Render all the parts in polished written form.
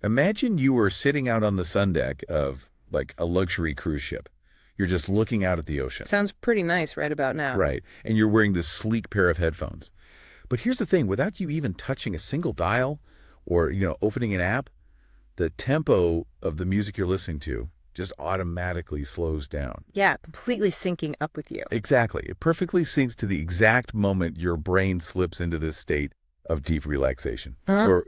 Imagine you were sitting out on the sun deck of like a luxury cruise ship. You're just looking out at the ocean. Sounds pretty nice right about now. Right. And you're wearing this sleek pair of headphones. But here's the thing, without you even touching a single dial or, opening an app, the tempo of the music you're listening to just automatically slows down. Yeah, completely syncing up with you. Exactly. It perfectly syncs to the exact moment your brain slips into this state of deep relaxation. Or,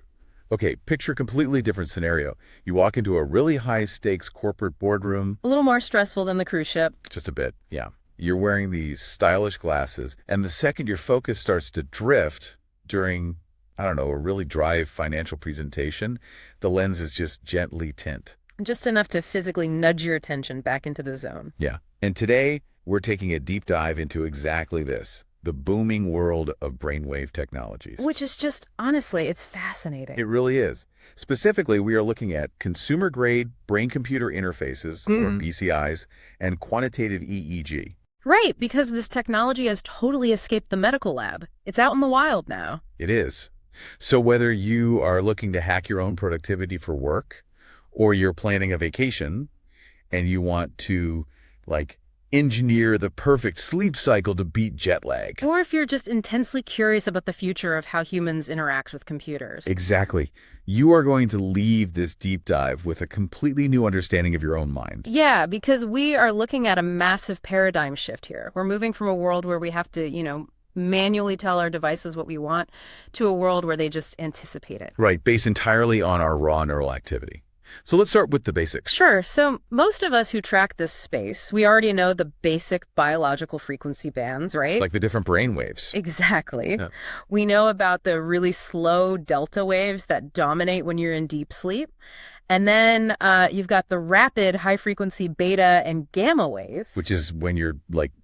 okay, picture a completely different scenario. You walk into a really high-stakes corporate boardroom. A little more stressful than the cruise ship. Just a bit, yeah. You're wearing these stylish glasses, and the second your focus starts to drift during, a really dry financial presentation, the lenses just gently tint. Just enough to physically nudge your attention back into the zone. Yeah. And today, we're taking a deep dive into exactly this, the booming world of brainwave technologies. Which is just, honestly, it's fascinating. It really is. Specifically, we are looking at consumer-grade brain-computer interfaces, or BCIs, and quantitative EEG. Right, because this technology has totally escaped the medical lab. It's out in the wild now. It is. So whether you are looking to hack your own productivity for work, or you're planning a vacation and you want to, engineer the perfect sleep cycle to beat jet lag. Or if you're just intensely curious about the future of how humans interact with computers. Exactly. You are going to leave this deep dive with a completely new understanding of your own mind. Yeah, because we are looking at a massive paradigm shift here. We're moving from a world where we have to, manually tell our devices what we want to a world where they just anticipate it. Right, based entirely on our raw neural activity. So let's start with the basics. Sure. So most of us who track this space, we already know the basic biological frequency bands, right? Like the different brain waves. Exactly. Yeah. We know about the really slow delta waves that dominate when you're in deep sleep. And then you've got the rapid high-frequency beta and gamma waves. Which is when you're,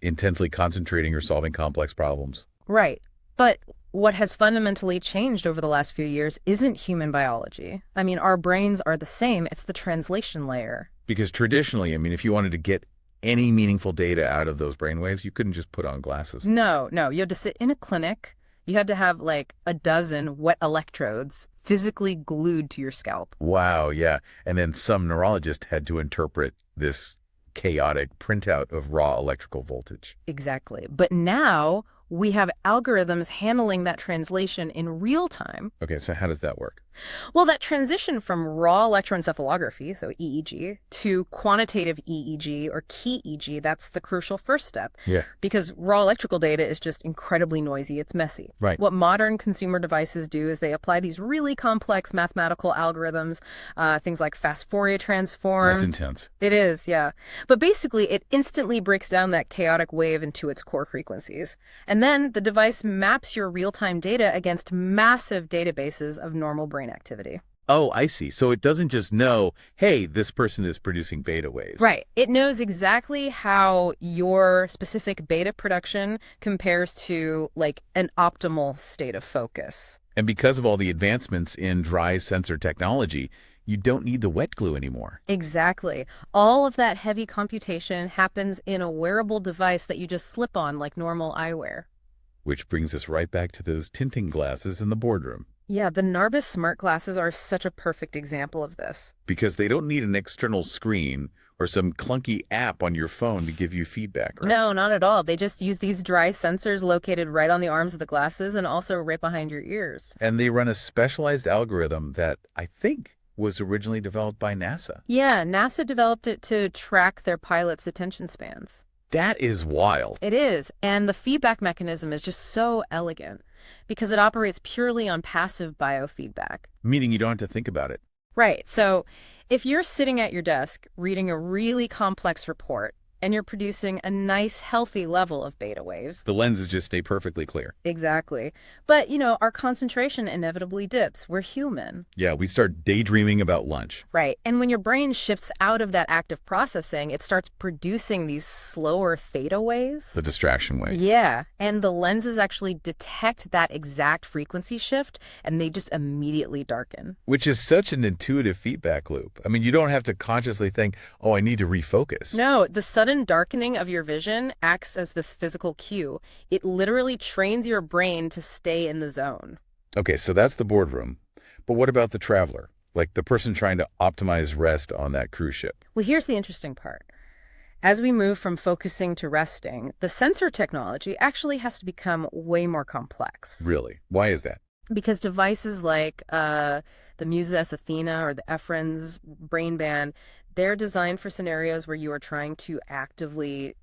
intensely concentrating or solving complex problems. Right. But what has fundamentally changed over the last few years isn't human biology. I mean, our brains are the same. It's the translation layer. Because traditionally, if you wanted to get any meaningful data out of those brainwaves, you couldn't just put on glasses. No. You had to sit in a clinic. You had to have a dozen wet electrodes physically glued to your scalp. Wow, yeah. And then some neurologist had to interpret this chaotic printout of raw electrical voltage. Exactly. But now we have algorithms handling that translation in real time. Okay, so how does that work? Well, that transition from raw electroencephalography, so EEG, to quantitative EEG or key EEG, that's the crucial first step. Yeah. Because raw electrical data is just incredibly noisy. It's messy. Right. What modern consumer devices do is they apply these really complex mathematical algorithms, things like fast Fourier transform. That's intense. It is, yeah. But basically, it instantly breaks down that chaotic wave into its core frequencies. And then the device maps your real-time data against massive databases of normal brain activity. Oh, I see. So it doesn't just know, hey, this person is producing beta waves. Right. It knows exactly how your specific beta production compares to an optimal state of focus. And because of all the advancements in dry sensor technology, you don't need the wet glue anymore. Exactly. All of that heavy computation happens in a wearable device that you just slip on like normal eyewear. Which brings us right back to those tinting glasses in the boardroom. Yeah, the Narbis smart glasses are such a perfect example of this. Because they don't need an external screen or some clunky app on your phone to give you feedback, right? No, not at all. They just use these dry sensors located right on the arms of the glasses and also right behind your ears. And they run a specialized algorithm that I think was originally developed by NASA. Yeah, NASA developed it to track their pilots' attention spans. That is wild. It is. And the feedback mechanism is just so elegant because it operates purely on passive biofeedback. Meaning you don't have to think about it. Right. So if you're sitting at your desk reading a really complex report and you're producing a nice, healthy level of beta waves. The lenses just stay perfectly clear. Exactly. But, our concentration inevitably dips. We're human. Yeah, we start daydreaming about lunch. Right. And when your brain shifts out of that active processing, it starts producing these slower theta waves. The distraction wave. Yeah. And the lenses actually detect that exact frequency shift, and they just immediately darken. Which is such an intuitive feedback loop. You don't have to consciously think, oh, I need to refocus. No, the sudden darkening of your vision acts as this physical cue. It literally trains your brain to stay in the zone. Okay, so that's the boardroom. But what about the traveler? Like the person trying to optimize rest on that cruise ship. Well, here's the interesting part. As we move from focusing to resting, the sensor technology actually has to become way more complex. Really? Why is that? Because devices like the Muses Athena or the Efren's brain band, they're designed for scenarios where you are trying to actively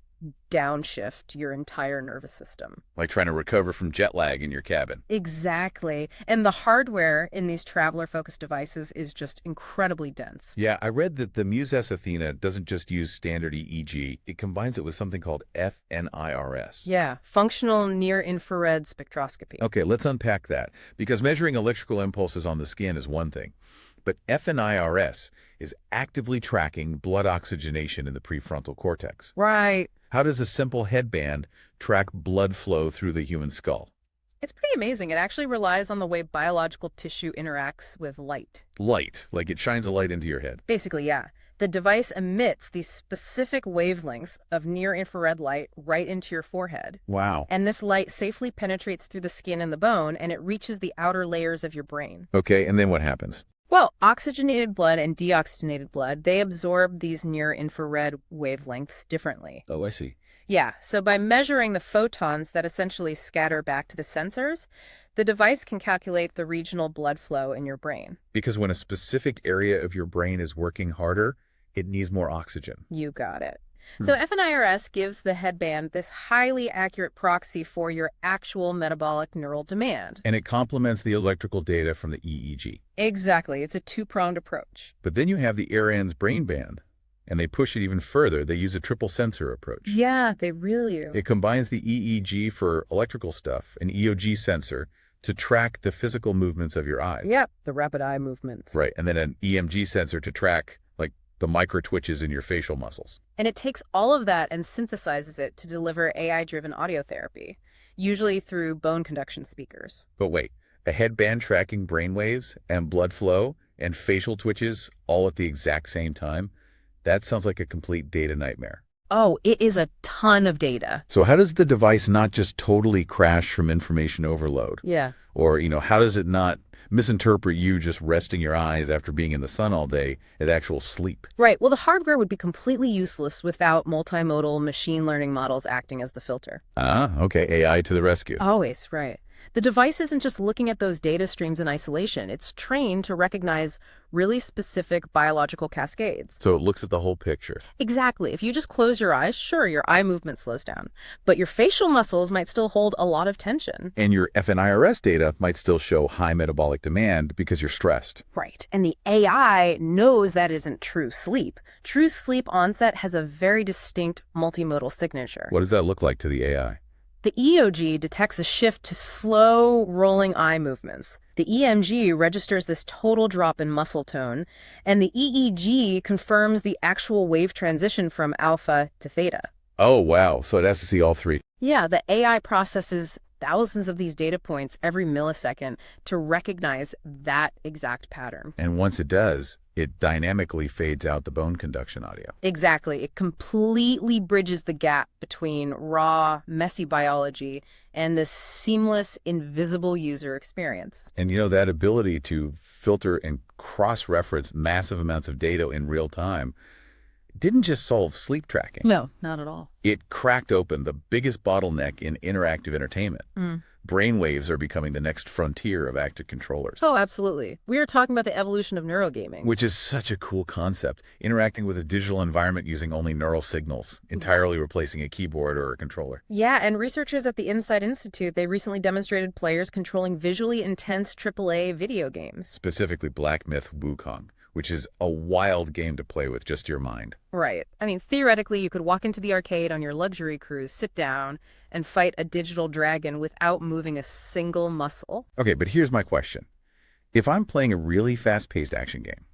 downshift your entire nervous system. Like trying to recover from jet lag in your cabin. Exactly. And the hardware in these traveler-focused devices is just incredibly dense. Yeah, I read that the Muses Athena doesn't just use standard EEG. It combines it with something called FNIRS. Yeah, functional near-infrared spectroscopy. Okay, let's unpack that. Because measuring electrical impulses on the skin is one thing. But FNIRS is actively tracking blood oxygenation in the prefrontal cortex. Right. How does a simple headband track blood flow through the human skull? It's pretty amazing. It actually relies on the way biological tissue interacts with light. Light, like it shines a light into your head. Basically, yeah. The device emits these specific wavelengths of near-infrared light right into your forehead. Wow. And this light safely penetrates through the skin and the bone, and it reaches the outer layers of your brain. Okay, and then what happens? Well, oxygenated blood and deoxygenated blood, they absorb these near-infrared wavelengths differently. Oh, I see. Yeah, so by measuring the photons that essentially scatter back to the sensors, the device can calculate the regional blood flow in your brain. Because when a specific area of your brain is working harder, it needs more oxygen. You got it. So FNIRS gives the headband this highly accurate proxy for your actual metabolic neural demand. And it complements the electrical data from the EEG. Exactly. It's a two-pronged approach. But then you have the AirEN's brain band, and they push it even further. They use a triple sensor approach. Yeah, they really do. It combines the EEG for electrical stuff, an EOG sensor, to track the physical movements of your eyes. Yep, the rapid eye movements. Right, and then an EMG sensor to track the micro twitches in your facial muscles. And it takes all of that and synthesizes it to deliver AI-driven audio therapy, usually through bone conduction speakers. But wait, a headband tracking brainwaves and blood flow and facial twitches all at the exact same time? That sounds like a complete data nightmare. Oh, it is a ton of data. So how does the device not just totally crash from information overload? Yeah. Or, how does it not misinterpret you just resting your eyes after being in the sun all day as actual sleep? Right. Well, the hardware would be completely useless without multimodal machine learning models acting as the filter. Ah, okay. AI to the rescue. Always, right. The device isn't just looking at those data streams in isolation. It's trained to recognize really specific biological cascades. So it looks at the whole picture. Exactly. If you just close your eyes, sure, your eye movement slows down, but your facial muscles might still hold a lot of tension. And your FNIRS data might still show high metabolic demand because you're stressed. Right. And the AI knows that isn't true sleep. True sleep onset has a very distinct multimodal signature. What does that look like to the AI? The EOG detects a shift to slow rolling eye movements. The EMG registers this total drop in muscle tone, and the EEG confirms the actual wave transition from alpha to theta. Oh, wow. So it has to see all three. Yeah, the AI processes thousands of these data points every millisecond to recognize that exact pattern. And once it does, it dynamically fades out the bone conduction audio. Exactly. It completely bridges the gap between raw, messy biology and this seamless, invisible user experience. And that ability to filter and cross-reference massive amounts of data in real time didn't just solve sleep tracking. No, not at all. It cracked open the biggest bottleneck in interactive entertainment. Brainwaves are becoming the next frontier of active controllers. Oh, absolutely. We are talking about the evolution of neurogaming. Which is such a cool concept, interacting with a digital environment using only neural signals, entirely replacing a keyboard or a controller. Yeah, and researchers at the Insight Institute, they recently demonstrated players controlling visually intense AAA video games. Specifically Black Myth Wukong, which is a wild game to play with just your mind. Right. I mean, theoretically, you could walk into the arcade on your luxury cruise, sit down, and fight a digital dragon without moving a single muscle. Okay, but here's my question. If I'm playing a really fast-paced action game,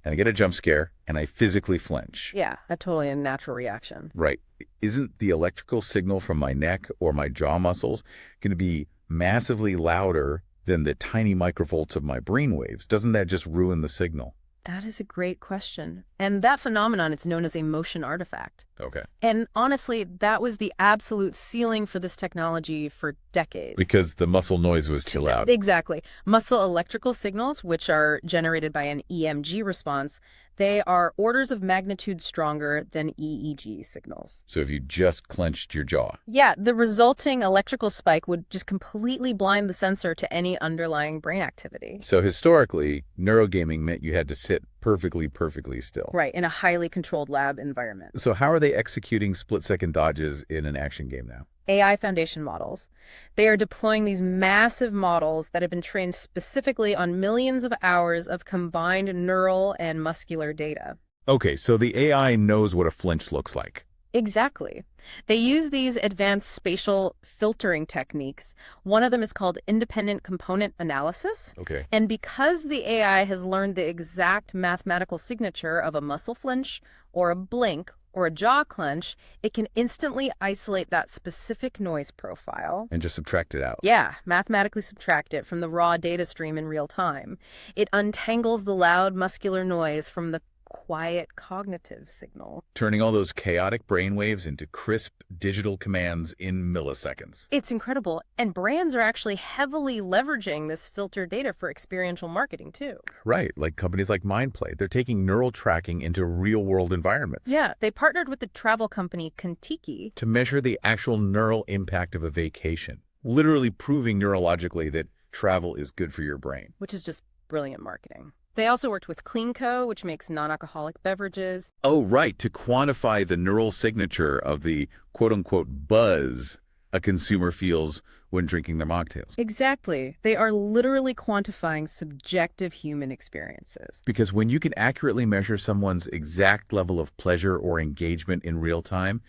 and I get a jump scare, and I physically flinch. Yeah, a totally unnatural reaction. Right. Isn't the electrical signal from my neck or my jaw muscles going to be massively louder than the tiny microvolts of my brainwaves? Doesn't that just ruin the signal? That is a great question. And that phenomenon is known as a motion artifact. Okay. And honestly, that was the absolute ceiling for this technology for decades. Because the muscle noise was too loud. Exactly. Muscle electrical signals, which are generated by an EMG response, they are orders of magnitude stronger than EEG signals. So if you just clenched your jaw. Yeah, the resulting electrical spike would just completely blind the sensor to any underlying brain activity. So historically, neurogaming meant you had to sit perfectly still. Right, in a highly controlled lab environment. So how are they executing split-second dodges in an action game now? AI foundation models. They are deploying these massive models that have been trained specifically on millions of hours of combined neural and muscular data. Okay, so the AI knows what a flinch looks like. Exactly. They use these advanced spatial filtering techniques. One of them is called independent component analysis. Okay. And because the AI has learned the exact mathematical signature of a muscle flinch or a blink or a jaw clench, it can instantly isolate that specific noise profile. And just subtract it out. Yeah, mathematically subtract it from the raw data stream in real time. It untangles the loud muscular noise from the quiet cognitive signal. Turning all those chaotic brainwaves into crisp digital commands in milliseconds. It's incredible. And brands are actually heavily leveraging this filtered data for experiential marketing, too. Right, like companies like MindPlay. They're taking neural tracking into real-world environments. Yeah, they partnered with the travel company Contiki To measure the actual neural impact of a vacation. Literally proving neurologically that travel is good for your brain. which is just brilliant marketing. They also worked with CleanCo, which makes non-alcoholic beverages. Oh, right, to quantify the neural signature of the quote-unquote buzz a consumer feels when drinking their mocktails. Exactly. They are literally quantifying subjective human experiences. Because when you can accurately measure someone's exact level of pleasure or engagement in real time,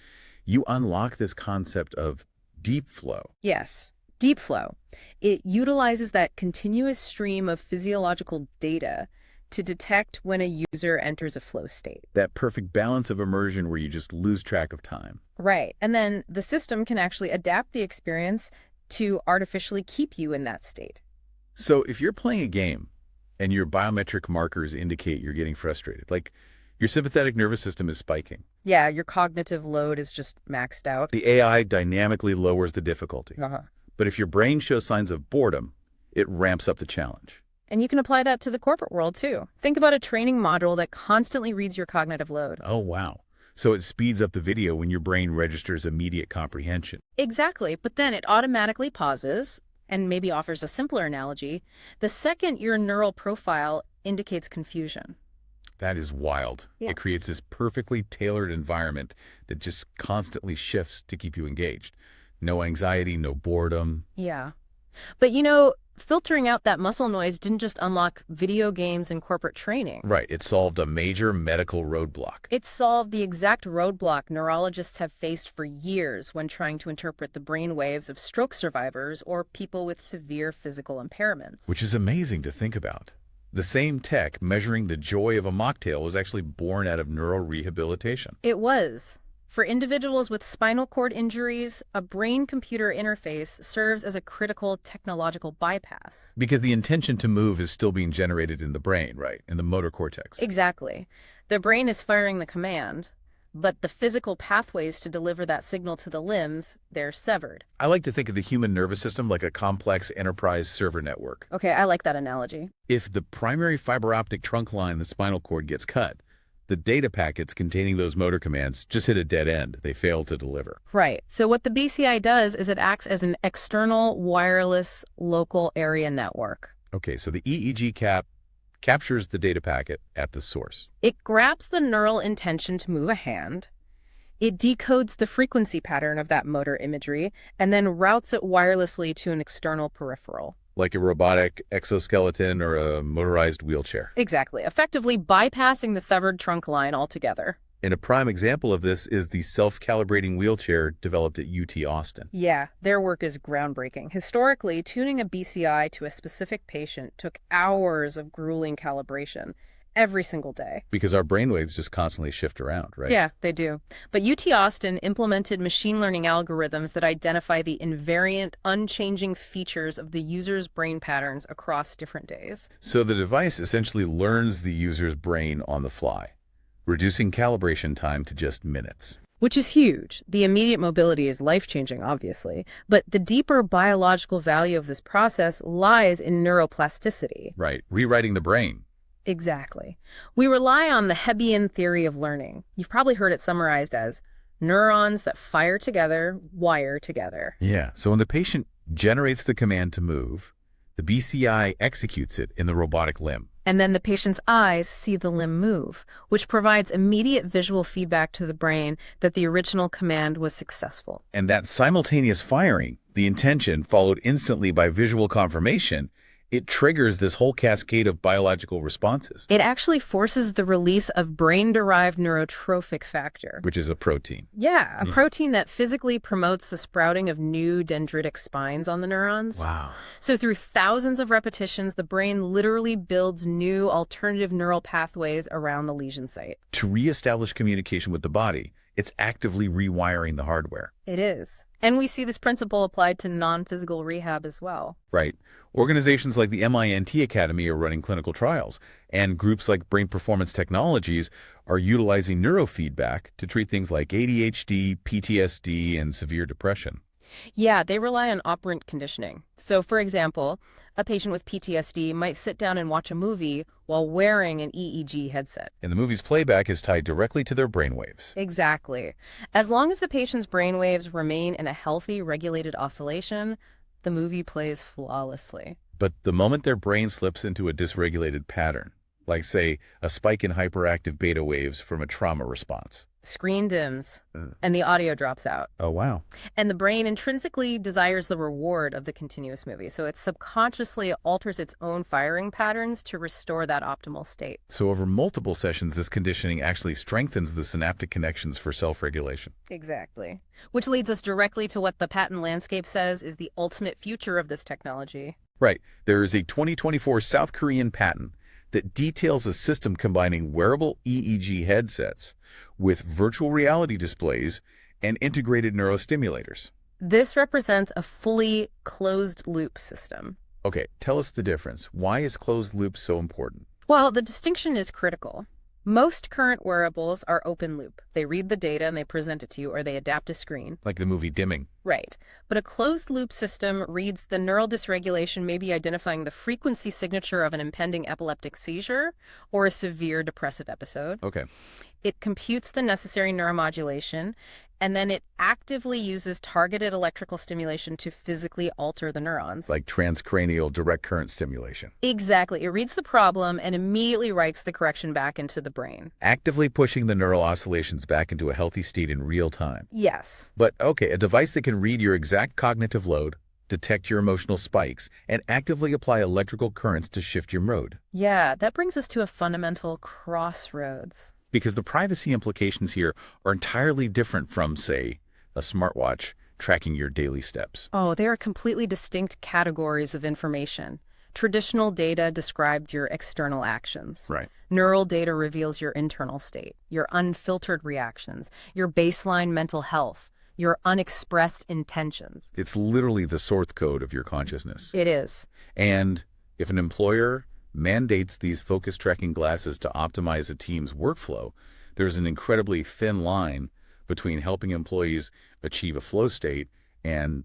you unlock this concept of deep flow. Yes, deep flow. It utilizes that continuous stream of physiological data to detect when a user enters a flow state. That perfect balance of immersion where you just lose track of time. Right. And then the system can actually adapt the experience to artificially keep you in that state. So if you're playing a game and your biometric markers indicate you're getting frustrated, like your sympathetic nervous system is spiking, Yeah, your cognitive load is just maxed out. the AI dynamically lowers the difficulty. But if your brain shows signs of boredom, it ramps up the challenge. And you can apply that to the corporate world, too. Think about a training module that constantly reads your cognitive load. Oh, wow. So it speeds up the video when your brain registers immediate comprehension. Exactly, but then it automatically pauses and maybe offers a simpler analogy the second your neural profile indicates confusion. That is wild. Yeah. It creates this perfectly tailored environment that just constantly shifts to keep you engaged. No anxiety, no boredom. Yeah. But you know, filtering out that muscle noise didn't just unlock video games and corporate training. Right. It solved a major medical roadblock. It solved the exact roadblock neurologists have faced for years when trying to interpret the brain waves of stroke survivors or people with severe physical impairments. Which is amazing to think about. The same tech measuring the joy of a mocktail was actually born out of neural rehabilitation. It was. For individuals with spinal cord injuries, a brain-computer interface serves as a critical technological bypass. Because the intention to move is still being generated in the brain, right? In the motor cortex. Exactly. The brain is firing the command, but the physical pathways to deliver that signal to the limbs, they're severed. I like to think of the human nervous system like a complex enterprise server network. Okay, I like that analogy. If the primary fiber optic trunk line, the spinal cord, gets cut, the data packets containing those motor commands just hit a dead end. They fail to deliver. Right. So what the BCI does is it acts as an external wireless local area network. Okay, so the EEG cap captures the data packet at the source. It grabs the neural intention to move a hand. It decodes the frequency pattern of that motor imagery and then routes it wirelessly to an external peripheral. Like a robotic exoskeleton or a motorized wheelchair. Exactly, effectively bypassing the severed trunk line altogether. And a prime example of this is the self-calibrating wheelchair developed at UT Austin. Yeah, their work is groundbreaking. Historically, tuning a BCI to a specific patient took hours of grueling calibration every single day. Because our brainwaves just constantly shift around, right? Yeah, they do. But UT Austin implemented machine learning algorithms that identify the invariant, unchanging features of the user's brain patterns across different days. So the device essentially learns the user's brain on the fly, reducing calibration time to just minutes. Which is huge. The immediate mobility is life-changing, obviously, but the deeper biological value of this process lies in neuroplasticity. Right, rewriting the brain. Exactly. We rely on the Hebbian theory of learning. You've probably heard it summarized as neurons that fire together, wire together. Yeah, so when the patient generates the command to move, the BCI executes it in the robotic limb. And then the patient's eyes see the limb move, which provides immediate visual feedback to the brain that the original command was successful. And that simultaneous firing, the intention followed instantly by visual confirmation, it triggers this whole cascade of biological responses. It actually forces the release of brain-derived neurotrophic factor. Which is a protein. Yeah, a protein that physically promotes the sprouting of new dendritic spines on the neurons. Wow. So through thousands of repetitions, the brain literally builds new alternative neural pathways around the lesion site. To reestablish communication with the body, it's actively rewiring the hardware. It is. And we see this principle applied to non-physical rehab as well. Right. Organizations like the MINT Academy are running clinical trials, and groups like Brain Performance Technologies are utilizing neurofeedback to treat things like ADHD, PTSD, and severe depression. Yeah, they rely on operant conditioning. So, for example, a patient with PTSD might sit down and watch a movie while wearing an EEG headset. And the movie's playback is tied directly to their brainwaves. Exactly. As long as the patient's brainwaves remain in a healthy, regulated oscillation, the movie plays flawlessly. But the moment their brain slips into a dysregulated pattern, like, say, a spike in hyperactive beta waves from a trauma response. Screen dims, and the audio drops out. Oh, wow. And the brain intrinsically desires the reward of the continuous movie, so it subconsciously alters its own firing patterns to restore that optimal state. So over multiple sessions, this conditioning actually strengthens the synaptic connections for self-regulation. Exactly. Which leads us directly to what the patent landscape says is the ultimate future of this technology. Right. There is a 2024 South Korean patent that details a system combining wearable EEG headsets with virtual reality displays and integrated neurostimulators. This represents a fully closed-loop system. Okay, tell us the difference. Why is closed loop so important? Well, the distinction is critical. Most current wearables are open loop. They read the data and they present it to you, or they adapt a screen. Like the movie Dimming. Right. But a closed loop system reads the neural dysregulation, maybe identifying the frequency signature of an impending epileptic seizure or a severe depressive episode. Okay. It computes the necessary neuromodulation, and then it actively uses targeted electrical stimulation to physically alter the neurons. Like transcranial direct current stimulation. Exactly. It reads the problem and immediately writes the correction back into the brain. Actively pushing the neural oscillations back into a healthy state in real time. Yes. But okay, a device that can read your exact cognitive load, detect your emotional spikes, and actively apply electrical currents to shift your mode. Yeah, that brings us to a fundamental crossroads. Because the privacy implications here are entirely different from, say, a smartwatch tracking your daily steps. Oh, they are completely distinct categories of information. Traditional data describes your external actions. Right. Neural data reveals your internal state, your unfiltered reactions, your baseline mental health, your unexpressed intentions. It's literally the source code of your consciousness. It is. And if an employer mandates these focus tracking glasses to optimize a team's workflow, there's an incredibly thin line between helping employees achieve a flow state and,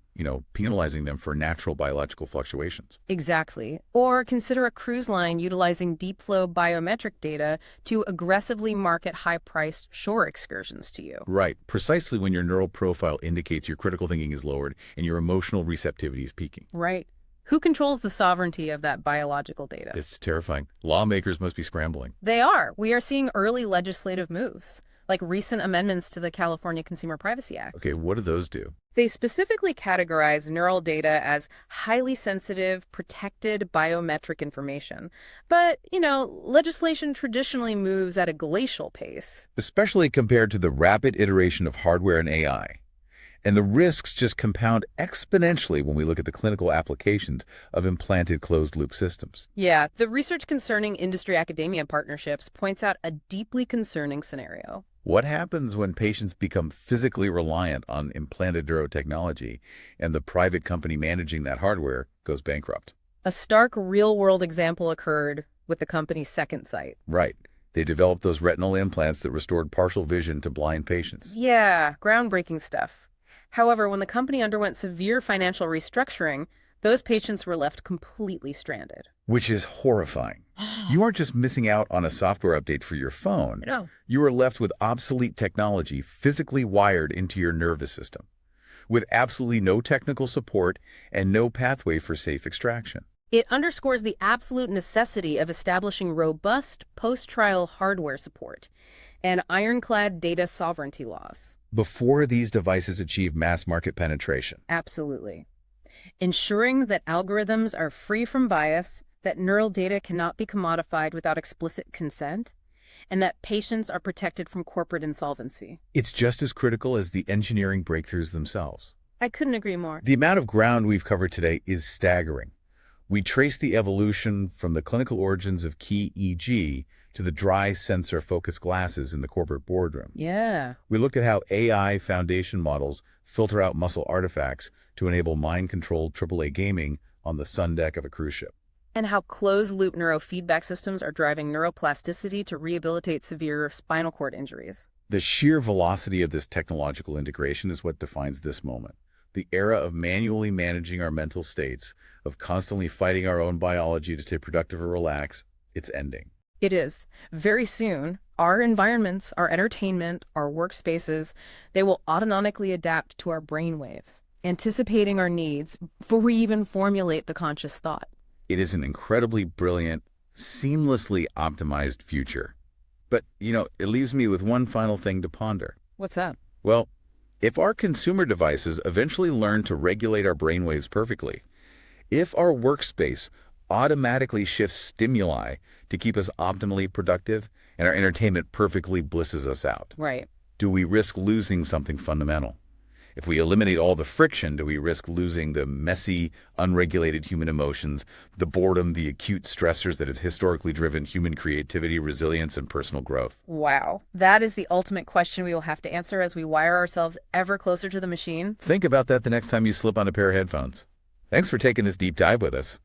penalizing them for natural biological fluctuations. Exactly. Or consider a cruise line utilizing deep flow biometric data to aggressively market high-priced shore excursions to you. Right. Precisely when your neural profile indicates your critical thinking is lowered and your emotional receptivity is peaking. Right. Who controls the sovereignty of that biological data? It's terrifying. Lawmakers must be scrambling. They are. We are seeing early legislative moves, like recent amendments to the California Consumer Privacy Act. Okay, what do those do? They specifically categorize neural data as highly sensitive, protected biometric information. But, legislation traditionally moves at a glacial pace. Especially compared to the rapid iteration of hardware and AI. And the risks just compound exponentially when we look at the clinical applications of implanted closed-loop systems. Yeah, the research concerning industry-academia partnerships points out a deeply concerning scenario. What happens when patients become physically reliant on implanted neurotechnology and the private company managing that hardware goes bankrupt? A stark real-world example occurred with the company's second site. Right. They developed those retinal implants that restored partial vision to blind patients. Yeah, groundbreaking stuff. However, when the company underwent severe financial restructuring, those patients were left completely stranded. Which is horrifying. You aren't just missing out on a software update for your phone. No. You are left with obsolete technology physically wired into your nervous system, with absolutely no technical support and no pathway for safe extraction. It underscores the absolute necessity of establishing robust post-trial hardware support and ironclad data sovereignty laws. Before these devices achieve mass market penetration. Absolutely. Ensuring that algorithms are free from bias, that neural data cannot be commodified without explicit consent, and that patients are protected from corporate insolvency. It's just as critical as the engineering breakthroughs themselves. I couldn't agree more. The amount of ground we've covered today is staggering. We trace the evolution from the clinical origins of key EEG to the dry sensor-focused glasses in the corporate boardroom. Yeah. We looked at how AI foundation models filter out muscle artifacts to enable mind-controlled AAA gaming on the sun deck of a cruise ship. And how closed-loop neurofeedback systems are driving neuroplasticity to rehabilitate severe spinal cord injuries. The sheer velocity of this technological integration is what defines this moment. The era of manually managing our mental states, of constantly fighting our own biology to stay productive or relax, it's ending. It is. Very soon, our environments, our entertainment, our workspaces, they will autonomically adapt to our brainwaves, anticipating our needs before we even formulate the conscious thought. It is an incredibly brilliant, seamlessly optimized future. But, it leaves me with one final thing to ponder. What's that? Well, if our consumer devices eventually learn to regulate our brainwaves perfectly, if our workspace automatically shifts stimuli to keep us optimally productive and our entertainment perfectly blisses us out, Right. do we risk losing something fundamental? If we eliminate all the friction, do we risk losing the messy, unregulated human emotions, the boredom, the acute stressors that have historically driven human creativity, resilience, and personal growth? Wow. That is the ultimate question we will have to answer as we wire ourselves ever closer to the machine. Think about that the next time you slip on a pair of headphones. Thanks for taking this deep dive with us.